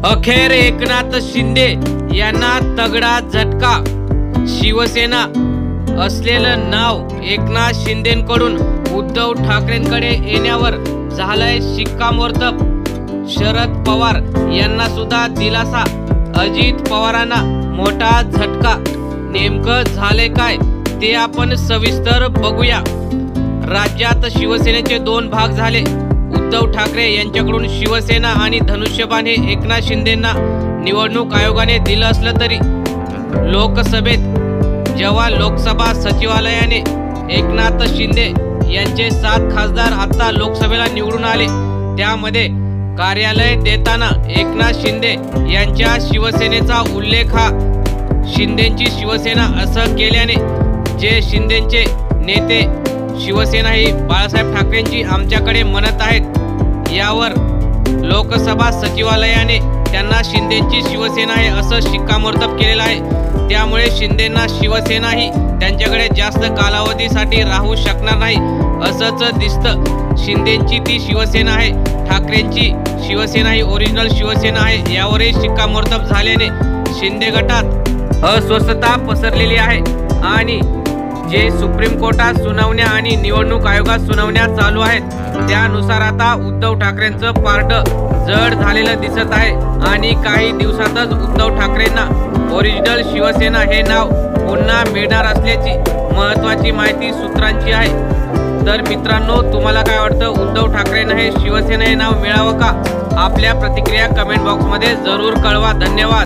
अखेर एकनाथ शिंदे यांना तगडा झटका। शिवसेना असलेलं नाव एकनाथ शिंदेकडून उद्धव ठाकरेंकडे येण्यावर झालंय शिक्कामोर्तब। शरद पवार यांना सुद्धा दिलासा, अजित पवारांना मोठा झटका। नेमकं झाले काय ते आपण सविस्तर बघूया। राज्यात शिवसेनेचे दोन भाग झाले। उद्धव ठाकरे यांच्याकडून शिवसेना आणि धनुष्यबाण हे एकनाथ शिंदेंना निवडणूक आयोगाने दिलं असलं तरी लोकसभेत जेव्हा लोकसभा सचिवालयाने एकनाथ शिंदे यांचे 7 खासदार आता लोकसभेला निवडून आले, त्यामध्ये कार्यालय देताना एकनाथ शिंदे यांच्या शिवसेनेचा उल्लेख हा शिंदेची शिवसेना असं केल्याने जे शिंदेचे नेते शिवसेना ही बाळासाहेब ठाकरेंची आमच्याकडे म्हणत आहेत, यावर लोकसभा सचिवालयाने त्यांना शिंदेची शिवसेना आहे असं शिक्कामोर्तब केलेलं आहे। त्यामुळे शिंदेंना शिवसेना ही त्यांच्याकडे जास्त कालावधीसाठी राहू शकणार नाही असंच दिसतं। शिंदेची ती शिवसेना आहे, ठाकरेंची शिवसेना ही ओरिजिनल शिवसेना आहे, यावरही शिक्कामोर्तब झाल्याने शिंदे गटात अस्वस्थता पसरलेली आहे आणि जे सुप्रीम कोर्टात सुनावण्या आणि निवडणूक आयोगात सुनावण्या चालू आहेत, त्यानुसार आता उद्धव ठाकरेंचं पारड जड झालेलं दिसत आहे आणि काही दिवसातच उद्धव ठाकरेंना ओरिजिनल शिवसेना हे नाव पुन्हा मिळणार असल्याची महत्त्वाची माहिती सूत्रांची आहे। तर मित्रांनो, तुम्हाला काय वाटतं, उद्धव ठाकरेंना हे शिवसेना हे नाव मिळावं का? आपल्या प्रतिक्रिया कमेंट बॉक्समध्ये जरूर कळवा। धन्यवाद।